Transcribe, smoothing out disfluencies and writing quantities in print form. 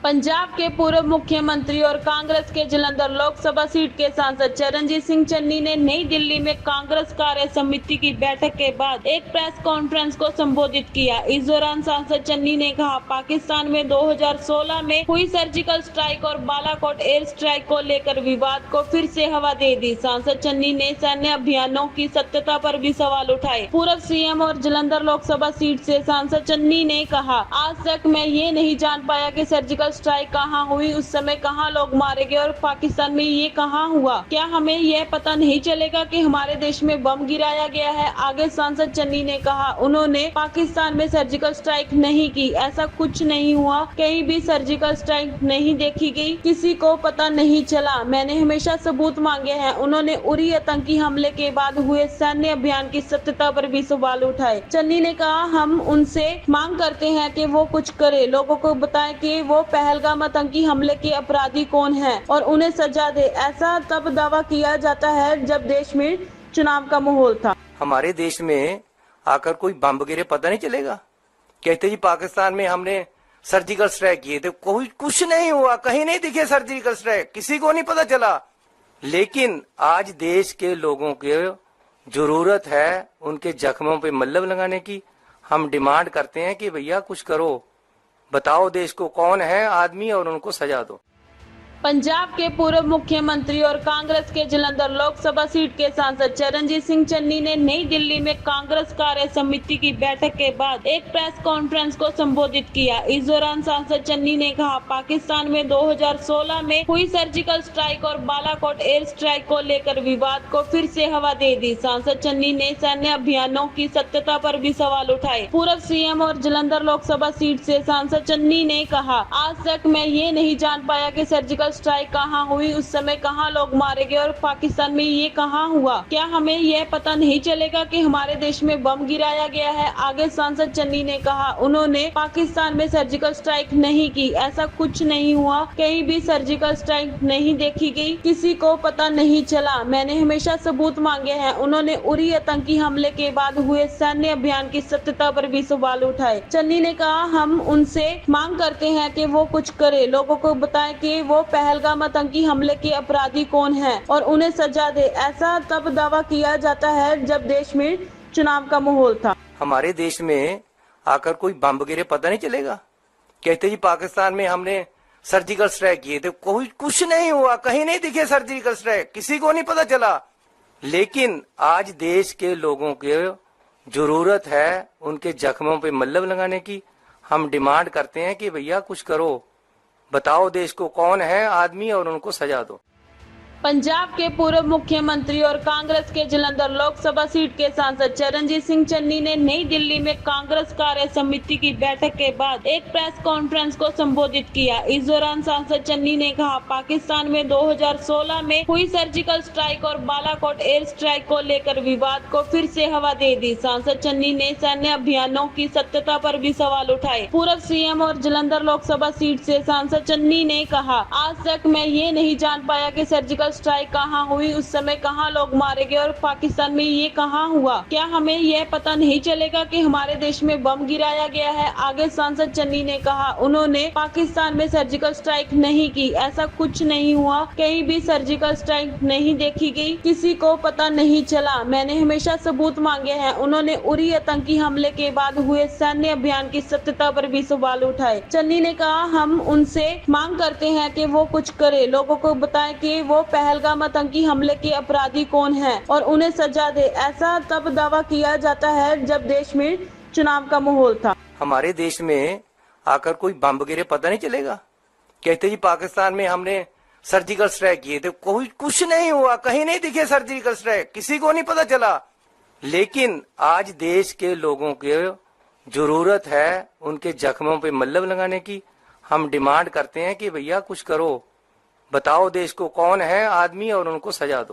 पंजाब के पूर्व मुख्यमंत्री और कांग्रेस के जालंधर लोकसभा सीट के सांसद चरणजीत सिंह चन्नी ने नई दिल्ली में कांग्रेस कार्य समिति की बैठक के बाद एक प्रेस कॉन्फ्रेंस को संबोधित किया। इस दौरान सांसद चन्नी ने कहा, पाकिस्तान में 2016 में हुई सर्जिकल स्ट्राइक और बालाकोट एयर स्ट्राइक को लेकर विवाद को फिर से हवा दे दी। सांसद चन्नी ने सैन्य अभियानों की सत्यता पर भी सवाल उठाए। पूर्व सीएम और जालंधर लोकसभा सीट से सांसद चन्नी ने कहा, आज तक मैं ये नहीं जान पाया कि सर्जिकल स्ट्राइक कहां हुई, उस समय कहां लोग मारे गए और पाकिस्तान में ये कहां हुआ। क्या हमें यह पता नहीं चलेगा कि हमारे देश में बम गिराया गया है। आगे सांसद चन्नी ने कहा, उन्होंने पाकिस्तान में सर्जिकल स्ट्राइक नहीं की, ऐसा कुछ नहीं हुआ, कहीं भी सर्जिकल स्ट्राइक नहीं देखी गई, किसी को पता नहीं चला। मैंने हमेशा सबूत मांगे हैं। उन्होंने उरी आतंकी हमले के बाद हुए सैन्य अभियान की सत्यता पर भी सवाल उठाए। चन्नी ने कहा, हम उनसे मांग करते हैं कि वो कुछ करे, लोगों को बताए कि वो पहलगाम आतंकी हमले के अपराधी कौन हैं और उन्हें सजा दे। ऐसा तब दावा किया जाता है जब देश में चुनाव का माहौल था। हमारे देश में आकर कोई बम गिरे पता नहीं चलेगा। कहते जी पाकिस्तान में हमने सर्जिकल स्ट्राइक किए थे, कोई कुछ नहीं हुआ, कहीं नहीं दिखे सर्जिकल स्ट्राइक, किसी को नहीं पता चला। लेकिन आज देश के लोगों के जरूरत है उनके जख्मों पे मल्लम लगाने की। हम डिमांड करते हैं कि भैया कुछ करो, बताओ देश को कौन है आदमी और उनको सजा दो। पंजाब के पूर्व मुख्यमंत्री और कांग्रेस के जालंधर लोकसभा सीट के सांसद चरणजीत सिंह चन्नी ने नई दिल्ली में कांग्रेस कार्य समिति की बैठक के बाद एक प्रेस कॉन्फ्रेंस को संबोधित किया। इस दौरान सांसद चन्नी ने कहा, पाकिस्तान में 2016 में हुई सर्जिकल स्ट्राइक और बालाकोट एयर स्ट्राइक को लेकर विवाद को फिर से हवा दे दी। सांसद चन्नी ने सैन्य अभियानों की सत्यता पर भी सवाल उठाए। पूर्व सीएम और जालंधर लोकसभा सीट से सांसद चन्नी ने कहा, आज तक मैं ये नहीं जान पाया कि सर्जिकल स्ट्राइक कहां हुई, उस समय कहां लोग मारे गए और पाकिस्तान में ये कहां हुआ। क्या हमें यह पता नहीं चलेगा कि हमारे देश में बम गिराया गया है। आगे सांसद चन्नी ने कहा, उन्होंने पाकिस्तान में सर्जिकल स्ट्राइक नहीं की, ऐसा कुछ नहीं हुआ, कहीं भी सर्जिकल स्ट्राइक नहीं देखी गई, किसी को पता नहीं चला। मैंने हमेशा सबूत मांगे हैं। उन्होंने उरी आतंकी हमले के बाद हुए सैन्य अभियान की सत्यता पर भी सवाल उठाए। चन्नी ने कहा, हम उनसे मांग करते हैं कि वो कुछ करे, लोगों को बताए कि वो पहलगाम आतंकी हमले के अपराधी कौन हैं और उन्हें सजा दे। ऐसा तब दावा किया जाता है जब देश में चुनाव का माहौल था। हमारे देश में आकर कोई बम गिरे पता नहीं चलेगा। कहते जी पाकिस्तान में हमने सर्जिकल स्ट्राइक किए थे, कोई कुछ नहीं हुआ, कहीं नहीं दिखे सर्जिकल स्ट्राइक, किसी को नहीं पता चला। लेकिन आज देश के लोगों के जरूरत है उनके जख्मों पे मल्लम लगाने की। हम डिमांड करते हैं कि भैया कुछ करो, बताओ देश को कौन है आदमी और उनको सजा दो। पंजाब के पूर्व मुख्यमंत्री और कांग्रेस के जालंधर लोकसभा सीट के सांसद चरणजीत सिंह चन्नी ने नई दिल्ली में कांग्रेस कार्य समिति की बैठक के बाद एक प्रेस कॉन्फ्रेंस को संबोधित किया। इस दौरान सांसद चन्नी ने कहा, पाकिस्तान में 2016 में हुई सर्जिकल स्ट्राइक और बालाकोट एयर स्ट्राइक को लेकर विवाद को फिर से हवा दे दी। सांसद चन्नी ने सैन्य अभियानों की सत्यता पर भी सवाल उठाए। पूर्व सीएम और जालंधर लोकसभा सीट से सांसद चन्नी ने कहा, आज तक मैं ये नहीं जान पाया कि सर्जिकल स्ट्राइक कहां हुई, उस समय कहां लोग मारे गए और पाकिस्तान में ये कहां हुआ। क्या हमें यह पता नहीं चलेगा कि हमारे देश में बम गिराया गया है। आगे सांसद चन्नी ने कहा, उन्होंने पाकिस्तान में सर्जिकल स्ट्राइक नहीं की, ऐसा कुछ नहीं हुआ, कहीं भी सर्जिकल स्ट्राइक नहीं देखी गई, किसी को पता नहीं चला। मैंने हमेशा सबूत मांगे हैं। उन्होंने उरी आतंकी हमले के बाद हुए सैन्य अभियान की सत्यता पर भी सवाल उठाए। चन्नी ने कहा, हम उनसे मांग करते हैं कि वो कुछ करे, लोगों को बताए कि वो पहलगाम आतंकी हमले के अपराधी कौन हैं और उन्हें सजा दे। ऐसा तब दावा किया जाता है जब देश में चुनाव का माहौल था। हमारे देश में आकर कोई बम गिरे पता नहीं चलेगा। कहते जी पाकिस्तान में हमने सर्जिकल स्ट्राइक किए थे, कोई कुछ नहीं हुआ, कहीं नहीं दिखे सर्जिकल स्ट्राइक, किसी को नहीं पता चला। लेकिन आज देश के लोगों के जरूरत है उनके जख्मों पे मल्लम लगाने की। हम डिमांड करते हैं कि भैया कुछ करो, बताओ देश को कौन है आदमी और उनको सजा दो।